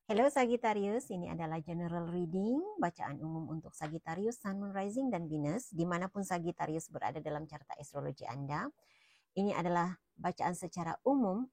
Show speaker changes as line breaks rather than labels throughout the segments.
Hello Sagittarius, ini adalah general reading, bacaan umum untuk Sagittarius, Sun, Moon, Rising, dan Venus, dimanapun Sagittarius berada dalam carta astrologi Anda. Ini adalah bacaan secara umum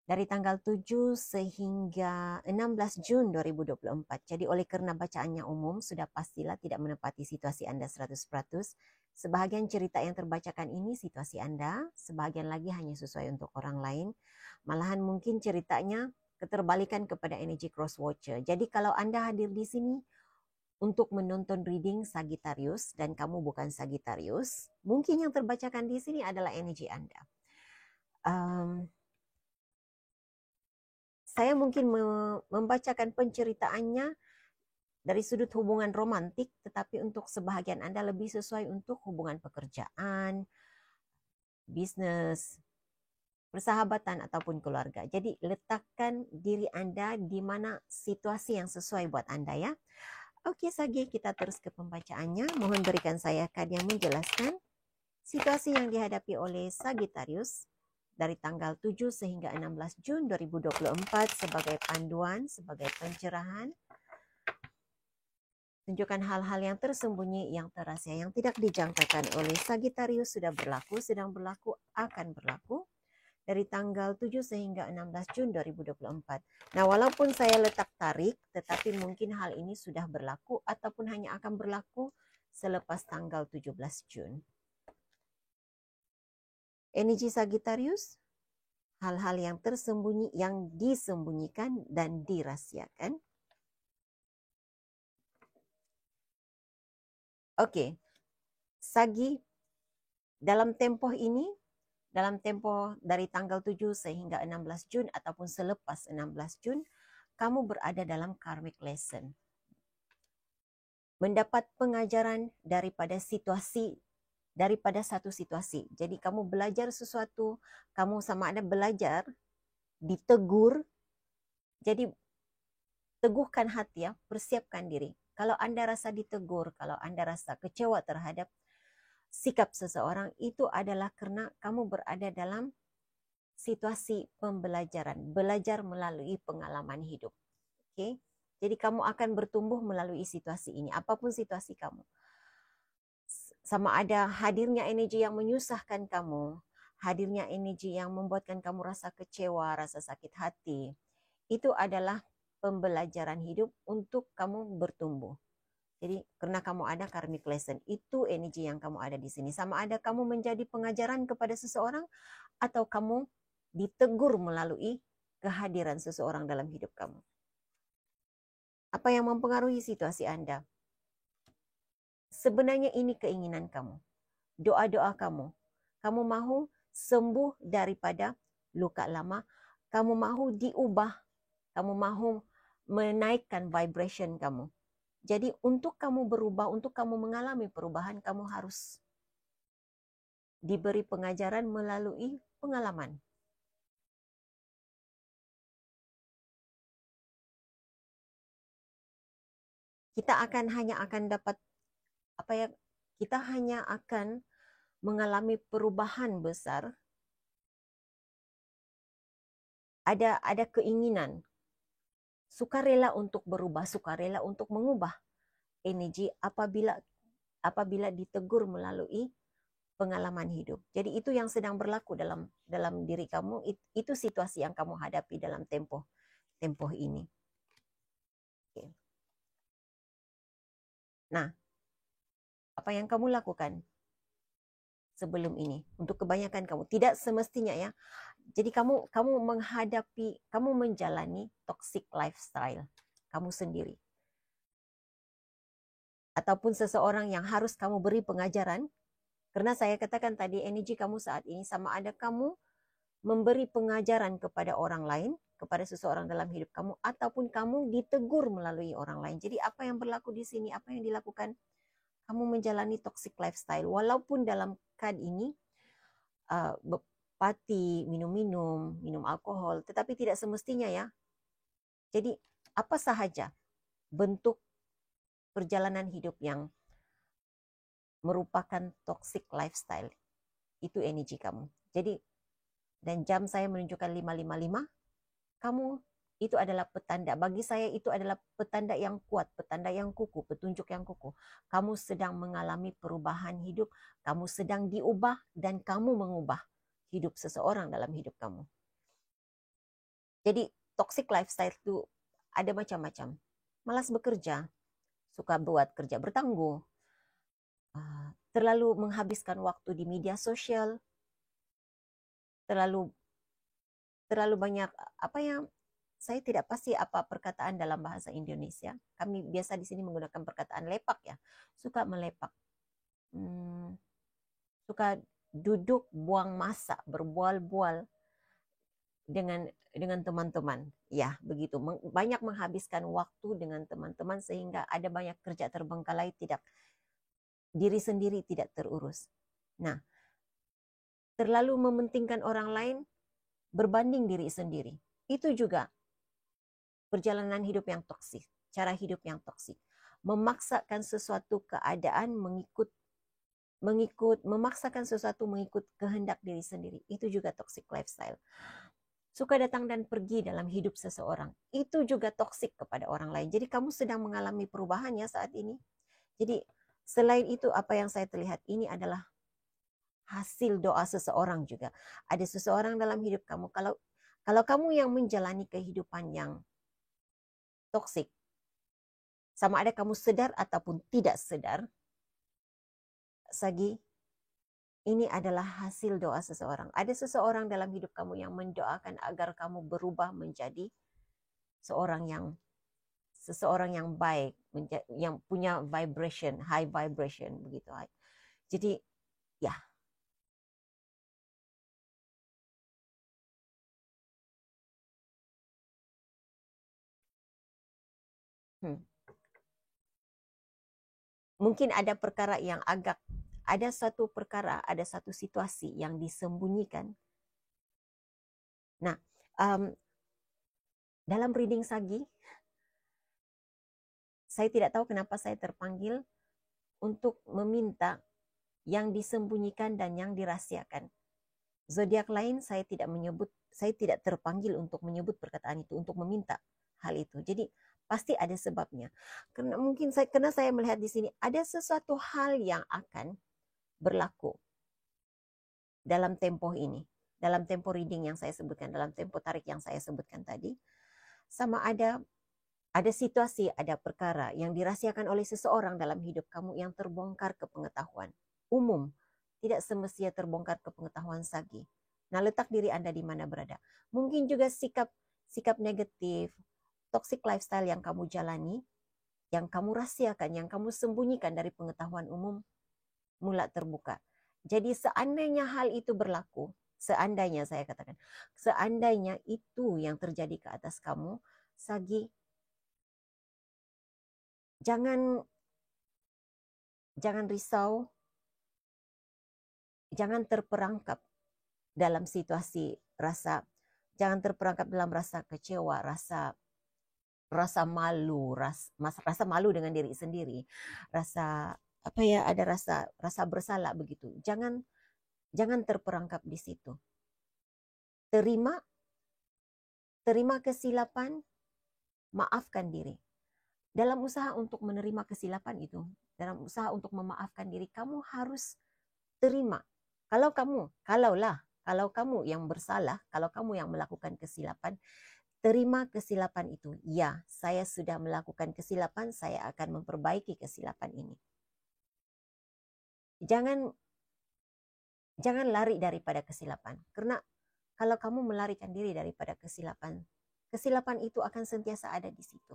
dari tanggal 7 sehingga 16 Jun 2024. Jadi oleh karena bacaannya umum, sudah pastilah tidak menepati situasi Anda 100%. Sebahagian cerita yang terbacakan ini situasi Anda, sebahagian lagi hanya sesuai untuk orang lain. Malahan mungkin ceritanya keterbalikan kepada energi cross watcher. Jadi kalau Anda hadir di sini untuk menonton reading Sagittarius dan kamu bukan Sagittarius, mungkin yang terbacakan di sini adalah energi Anda. Saya mungkin membacakan penceritaannya dari sudut hubungan romantik, tetapi untuk sebahagian Anda lebih sesuai untuk hubungan pekerjaan, bisnis, persahabatan, ataupun keluarga. Jadi letakkan diri Anda di mana situasi yang sesuai buat Anda ya. Oke Sagi, kita terus ke pembacaannya. Mohon berikan saya kad yang menjelaskan situasi yang dihadapi oleh Sagittarius dari tanggal 7 sehingga 16 Jun 2024 sebagai panduan, sebagai pencerahan. Tunjukkan hal-hal yang tersembunyi, yang terasa, yang tidak dijangkakan oleh Sagittarius sudah berlaku, sedang berlaku, akan berlaku dari tanggal 7 sehingga 16 Jun 2024. Nah, walaupun saya letak tarik, tetapi mungkin hal ini sudah berlaku ataupun hanya akan berlaku selepas tanggal 17 Jun. Energi Sagittarius, hal-hal yang tersembunyi, yang disembunyikan dan dirahasiakan. Oke, Sagi, dalam tempoh ini, dalam tempo dari tanggal 7 sehingga 16 Jun ataupun selepas 16 Jun, kamu berada dalam karmic lesson. Mendapat pengajaran daripada satu situasi. Jadi kamu belajar sesuatu, kamu sama ada belajar, ditegur. Jadi teguhkan hati ya, persiapkan diri. Kalau Anda rasa ditegur, kalau Anda rasa kecewa terhadap sikap seseorang, itu adalah karena kamu berada dalam situasi pembelajaran, belajar melalui pengalaman hidup. Oke? Jadi kamu akan bertumbuh melalui situasi ini, apapun situasi kamu. Sama ada hadirnya energi yang menyusahkan kamu, hadirnya energi yang membuatkan kamu rasa kecewa, rasa sakit hati, itu adalah pembelajaran hidup untuk kamu bertumbuh. Jadi karena kamu ada karmic lesson, itu energi yang kamu ada di sini. Sama ada kamu menjadi pengajaran kepada seseorang atau kamu ditegur melalui kehadiran seseorang dalam hidup kamu. Apa yang mempengaruhi situasi Anda? Sebenarnya ini keinginan kamu, doa-doa kamu. Kamu mahu sembuh daripada luka lama, kamu mahu diubah, kamu mahu menaikkan vibration kamu. Jadi untuk kamu berubah, untuk kamu mengalami perubahan, kamu harus diberi pengajaran melalui pengalaman. Kita hanya akan dapat kita hanya akan mengalami perubahan besar. Ada keinginan, sukarela untuk berubah, sukarela untuk mengubah energi apabila ditegur melalui pengalaman hidup. Jadi itu yang sedang berlaku dalam diri kamu, itu situasi yang kamu hadapi dalam tempoh ini. Oke. Nah, apa yang kamu lakukan sebelum ini? Untuk kebanyakan kamu, tidak semestinya ya. Jadi kamu menjalani toxic lifestyle kamu sendiri. Ataupun seseorang yang harus kamu beri pengajaran. Karena saya katakan tadi, energi kamu saat ini sama ada kamu memberi pengajaran kepada orang lain, kepada seseorang dalam hidup kamu, ataupun kamu ditegur melalui orang lain. Jadi apa yang berlaku di sini, apa yang dilakukan, kamu menjalani toxic lifestyle. Walaupun dalam kad ini, party, minum alkohol, tetapi tidak semestinya ya. Jadi apa sahaja bentuk perjalanan hidup yang merupakan toxic lifestyle, itu energi kamu. Jadi, dan jam saya menunjukkan 5:55, kamu itu adalah petanda. Bagi saya itu adalah petanda yang kuat, petanda yang kukuh, petunjuk yang kukuh. Kamu sedang mengalami perubahan hidup, kamu sedang diubah, dan kamu mengubah hidup seseorang dalam hidup kamu. Jadi toxic lifestyle itu ada macam-macam. Malas bekerja, suka buat kerja bertanggung, terlalu menghabiskan waktu di media sosial, terlalu banyak apa yang saya tidak pasti apa perkataan dalam bahasa Indonesia. Kami biasa di sini menggunakan perkataan lepak ya. Suka melepak. Suka duduk buang masa, berbual-bual dengan teman-teman. Ya, begitu. Banyak menghabiskan waktu dengan teman-teman sehingga ada banyak kerja terbengkalai, diri sendiri tidak terurus. Nah, terlalu mementingkan orang lain berbanding diri sendiri. Itu juga perjalanan hidup yang toksik, cara hidup yang toksik. Memaksakan sesuatu keadaan memaksakan sesuatu mengikut kehendak diri sendiri. Itu juga toxic lifestyle. Suka datang dan pergi dalam hidup seseorang. Itu juga toksik kepada orang lain. Jadi kamu sedang mengalami perubahannya saat ini. Jadi selain itu apa yang saya terlihat ini adalah hasil doa seseorang juga. Ada seseorang dalam hidup kamu. Kalau kamu yang menjalani kehidupan yang toksik, sama ada kamu sadar ataupun tidak sadar, Sagi, ini adalah hasil doa seseorang. Ada seseorang dalam hidup kamu yang mendoakan agar kamu berubah menjadi seseorang yang baik, yang punya vibration, high vibration begitu. Jadi ya. Mungkin ada perkara yang ada satu situasi yang disembunyikan. Nah, dalam reading Sagi, saya tidak tahu kenapa saya terpanggil untuk meminta yang disembunyikan dan yang dirahasiakan. Zodiak lain saya tidak terpanggil untuk menyebut perkataan itu, untuk meminta hal itu. Jadi pasti ada sebabnya. Karena saya melihat di sini ada sesuatu hal yang akan berlaku dalam tempo ini, dalam tempo reading yang saya sebutkan, dalam tempo tarik yang saya sebutkan tadi. Sama ada situasi, ada perkara yang dirahasiakan oleh seseorang dalam hidup kamu yang terbongkar ke pengetahuan umum. Tidak semestinya terbongkar ke pengetahuan Sagi. Nah, letak diri Anda di mana berada. Mungkin juga sikap negatif, toxic lifestyle yang kamu jalani, yang kamu rahasiakan, yang kamu sembunyikan dari pengetahuan umum, mula terbuka. Jadi seandainya hal itu berlaku, seandainya saya katakan, seandainya itu yang terjadi ke atas kamu, Sagi, jangan risau, jangan terperangkap dalam situasi jangan terperangkap dalam rasa kecewa, rasa malu, rasa malu dengan diri sendiri, ada rasa bersalah begitu. Jangan terperangkap di situ. Terima kesilapan, maafkan diri. Dalam usaha untuk menerima kesilapan itu, dalam usaha untuk memaafkan diri, kamu harus terima. Kalau kamu yang bersalah, kalau kamu yang melakukan kesilapan, terima kesilapan itu. Ya, saya sudah melakukan kesilapan, saya akan memperbaiki kesilapan ini. Jangan lari daripada kesilapan. Karena kalau kamu melarikan diri daripada kesilapan itu akan sentiasa ada di situ.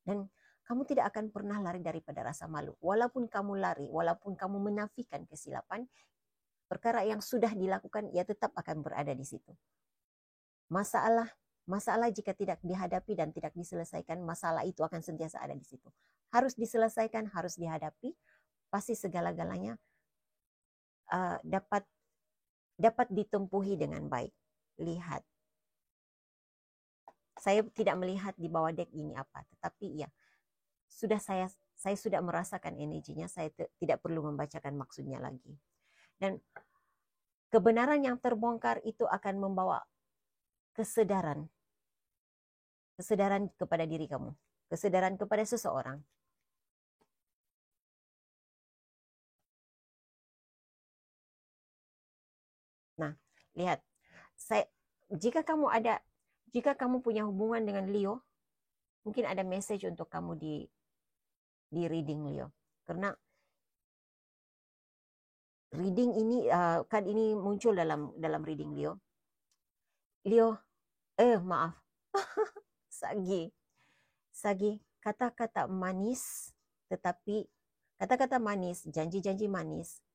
Dan kamu tidak akan pernah lari daripada rasa malu. Walaupun kamu lari, walaupun kamu menafikan kesilapan, perkara yang sudah dilakukan, ia tetap akan berada di situ. Masalah jika tidak dihadapi dan tidak diselesaikan, masalah itu akan sentiasa ada di situ. Harus diselesaikan, harus dihadapi, pasti segala-galanya dapat ditempuhi dengan baik. Lihat. Saya tidak melihat di bawah deck ini apa, tetapi ya, saya sudah merasakan energinya, saya tidak perlu membacakan maksudnya lagi. Dan kebenaran yang terbongkar itu akan membawa kesadaran Kesadaran kepada diri kamu. Kesadaran kepada seseorang. Nah, lihat. Jika kamu punya hubungan dengan Leo, mungkin ada message untuk kamu di reading Leo. Karena reading ini, kan ini muncul dalam reading Leo. Maaf. Sagi, kata-kata manis, tetapi kata-kata manis, janji-janji manis,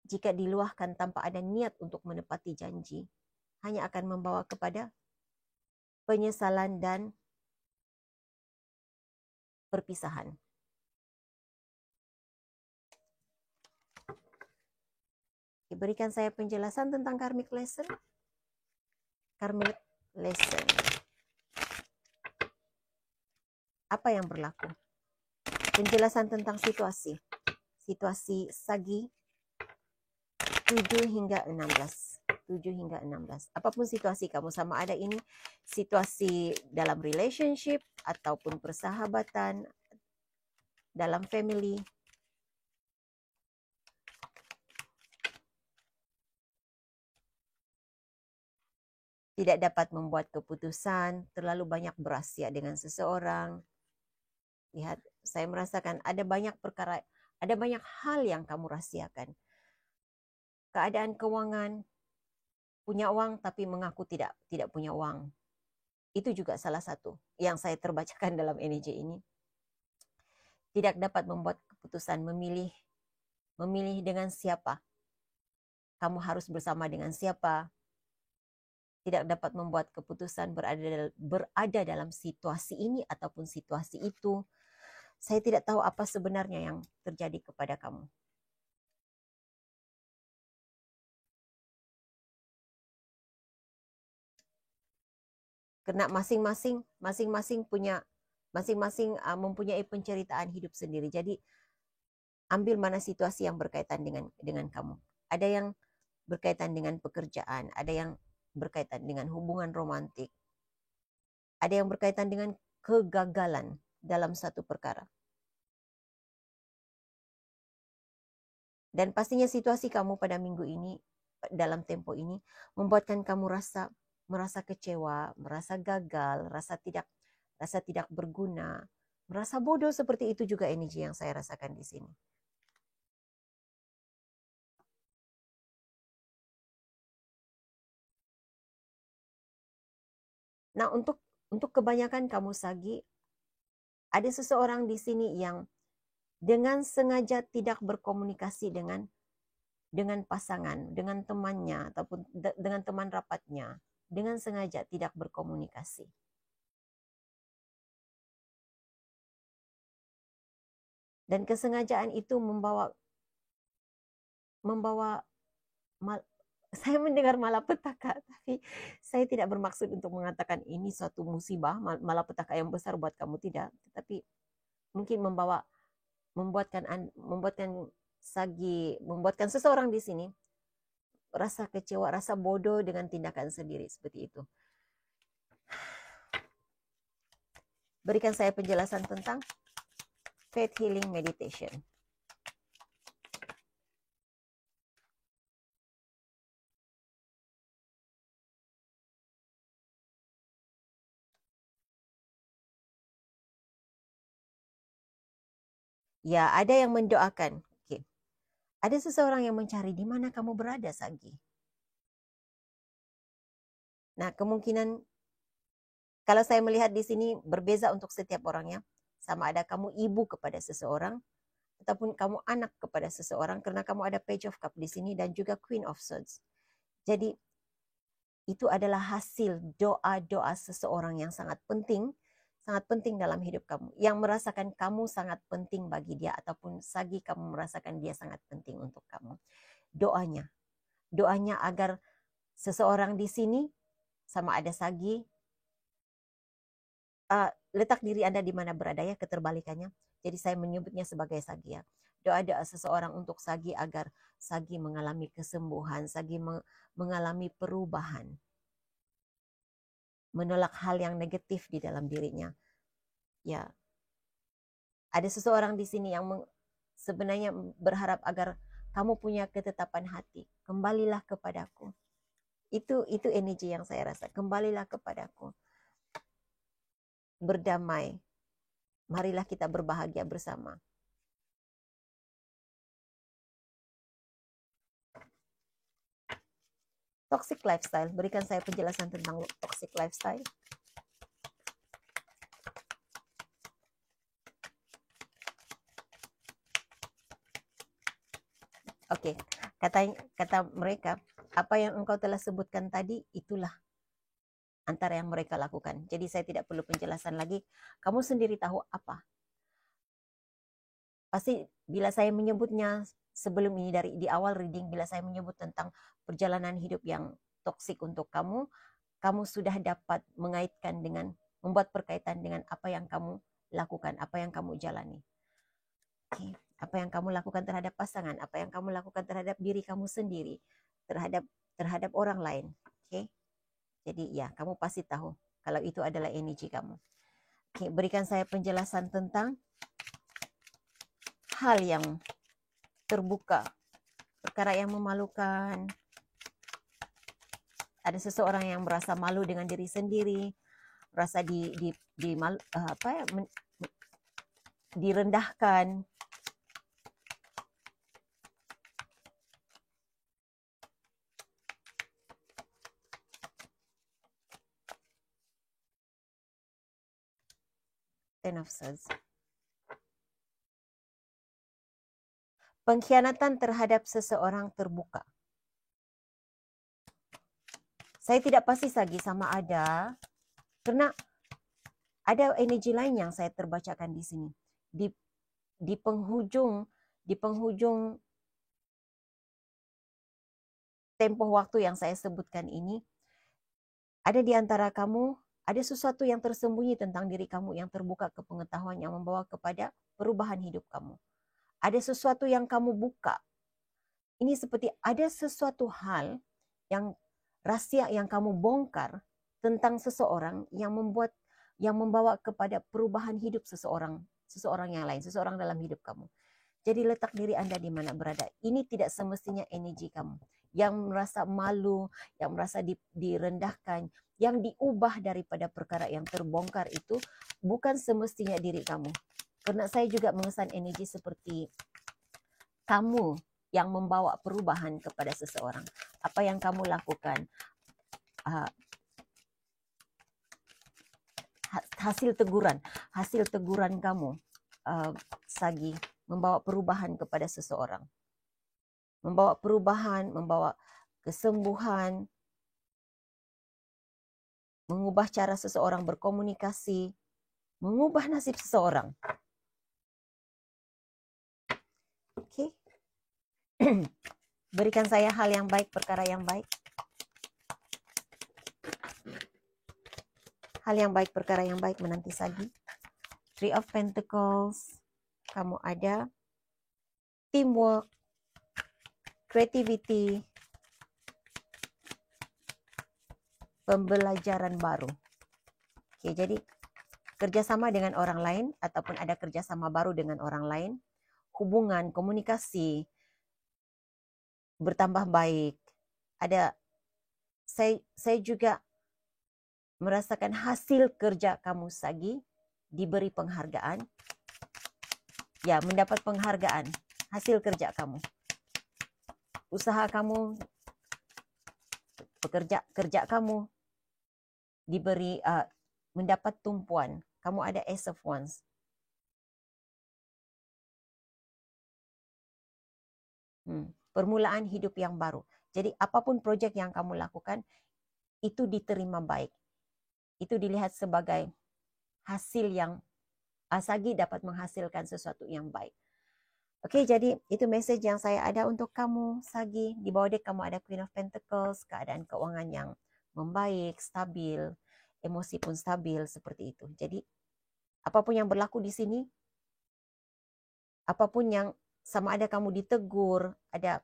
jika diluahkan tanpa ada niat untuk menepati janji, hanya akan membawa kepada penyesalan dan perpisahan. Berikan saya penjelasan tentang karmic lesson. Karmic lesson. Apa yang berlaku? Penjelasan tentang situasi. Situasi Sagi 7 hingga 16. 7 hingga 16. Apapun situasi kamu, sama ada ini situasi dalam relationship ataupun persahabatan, dalam family. Tidak dapat membuat keputusan, terlalu banyak berasia dengan seseorang. Lihat, saya merasakan ada banyak perkara, ada banyak hal yang kamu rahasiakan. Keadaan keuangan, punya uang tapi mengaku tidak punya uang. Itu juga salah satu yang saya terbacakan dalam energi ini. Tidak dapat membuat keputusan memilih dengan siapa. Kamu harus bersama dengan siapa. Tidak dapat membuat keputusan berada dalam situasi ini ataupun situasi itu. Saya tidak tahu apa sebenarnya yang terjadi kepada kamu. Karena masing-masing mempunyai penceritaan hidup sendiri. Jadi ambil mana situasi yang berkaitan dengan kamu. Ada yang berkaitan dengan pekerjaan, ada yang berkaitan dengan hubungan romantik, ada yang berkaitan dengan kegagalan dalam satu perkara. Dan pastinya situasi kamu pada minggu ini, dalam tempo ini, membuatkan kamu merasa kecewa, merasa gagal, rasa tidak berguna, merasa bodoh. Seperti itu juga energi yang saya rasakan di sini. Nah, untuk kebanyakan kamu Sagi, ada seseorang di sini yang dengan sengaja tidak berkomunikasi dengan pasangan, dengan temannya ataupun dengan teman rapatnya, dengan sengaja tidak berkomunikasi. Dan kesengajaan itu membawa saya mendengar malapetaka, tapi saya tidak bermaksud untuk mengatakan ini suatu musibah, malapetaka yang besar buat kamu, tidak. Tetapi mungkin membuatkan seseorang di sini rasa kecewa, rasa bodoh dengan tindakan sendiri seperti itu. Berikan saya penjelasan tentang faith healing meditation. Ya, ada yang mendoakan. Okay. Ada seseorang yang mencari di mana kamu berada, Sagi. Nah, kemungkinan kalau saya melihat di sini berbeza untuk setiap orangnya. Sama ada kamu ibu kepada seseorang ataupun kamu anak kepada seseorang, karena kamu ada Page of Cup di sini dan juga Queen of Swords. Jadi itu adalah hasil doa-doa seseorang yang sangat penting dalam hidup kamu, yang merasakan kamu sangat penting bagi dia, ataupun Sagi kamu merasakan dia sangat penting untuk kamu. Doanya agar seseorang di sini, sama ada Sagi, letak diri Anda di mana berada ya, keterbalikannya. Jadi saya menyebutnya sebagai Sagi ya. Doa-doa seseorang untuk Sagi agar Sagi mengalami kesembuhan, Sagi mengalami perubahan. menolak hal yang negatif di dalam dirinya. Ya, ada seseorang di sini yang sebenarnya berharap agar kamu punya ketetapan hati. Kembalilah kepadaku. Itu energi yang saya rasa. Kembalilah kepadaku. Berdamai. Marilah kita berbahagia bersama. Toxic lifestyle. Berikan saya penjelasan tentang toxic lifestyle. Oke, kata mereka, apa yang engkau telah sebutkan tadi, itulah antara yang mereka lakukan. Jadi saya tidak perlu penjelasan lagi. Kamu sendiri tahu apa. Pasti bila saya menyebutnya sebelum ini di awal reading, bila saya menyebut tentang perjalanan hidup yang toksik untuk kamu, kamu sudah dapat mengaitkan dengan, membuat perkaitan dengan apa yang kamu lakukan, apa yang kamu jalani. Okay. Apa yang kamu lakukan terhadap pasangan, apa yang kamu lakukan terhadap diri kamu sendiri, terhadap orang lain. Okay. Jadi ya, kamu pasti tahu kalau itu adalah energi kamu. Okay. Berikan saya penjelasan tentang hal yang terbuka, perkara yang memalukan. Ada seseorang yang merasa malu dengan diri sendiri, merasa direndahkan. Ten of Swords. Pengkhianatan terhadap seseorang terbuka. Saya tidak pasti lagi sama ada, karena ada energi lain yang saya terbacakan di sini. Di penghujung tempoh waktu yang saya sebutkan ini, ada di antara kamu, ada sesuatu yang tersembunyi tentang diri kamu yang terbuka ke pengetahuan yang membawa kepada perubahan hidup kamu. Ada sesuatu yang kamu buka. Ini seperti ada sesuatu hal yang rahasia yang kamu bongkar tentang seseorang yang membawa kepada perubahan hidup seseorang yang lain, seseorang dalam hidup kamu. Jadi letak diri Anda di mana berada. Ini tidak semestinya energi kamu. Yang merasa malu, yang merasa direndahkan, yang diubah daripada perkara yang terbongkar itu bukan semestinya diri kamu. Karena saya juga mengesan energi seperti kamu yang membawa perubahan kepada seseorang. Apa yang kamu lakukan, hasil teguran kamu, Sagi, membawa perubahan kepada seseorang. Membawa perubahan, membawa kesembuhan, mengubah cara seseorang berkomunikasi, mengubah nasib seseorang. Oke. Berikan saya hal yang baik, perkara yang baik. Hal yang baik, perkara yang baik menanti Sagi. Three of Pentacles. Kamu ada teamwork, creativity, pembelajaran baru. Oke, jadi kerjasama dengan orang lain ataupun ada kerjasama baru dengan orang lain, hubungan, komunikasi bertambah baik. Saya juga merasakan hasil kerja kamu Sagi diberi penghargaan. Ya, mendapat penghargaan hasil kerja kamu. Usaha kamu, kerja kamu diberi mendapat tumpuan. Kamu ada Ace of Wands. Permulaan hidup yang baru. Jadi apapun proyek yang kamu lakukan itu diterima baik. Itu dilihat sebagai hasil yang Sagi dapat menghasilkan sesuatu yang baik. Oke, jadi itu message yang saya ada untuk kamu, Sagi. Di bawah dek kamu ada Queen of Pentacles, keadaan keuangan yang membaik, stabil, emosi pun stabil, seperti itu. Jadi, apapun yang berlaku di sini, apapun yang sama ada kamu ditegur, ada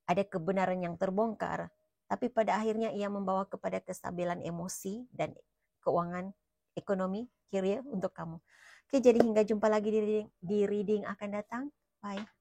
kebenaran yang terbongkar, tapi pada akhirnya ia membawa kepada kestabilan emosi dan keuangan ekonomi, career untuk kamu. Oke, jadi hingga jumpa lagi di reading akan datang. Bye.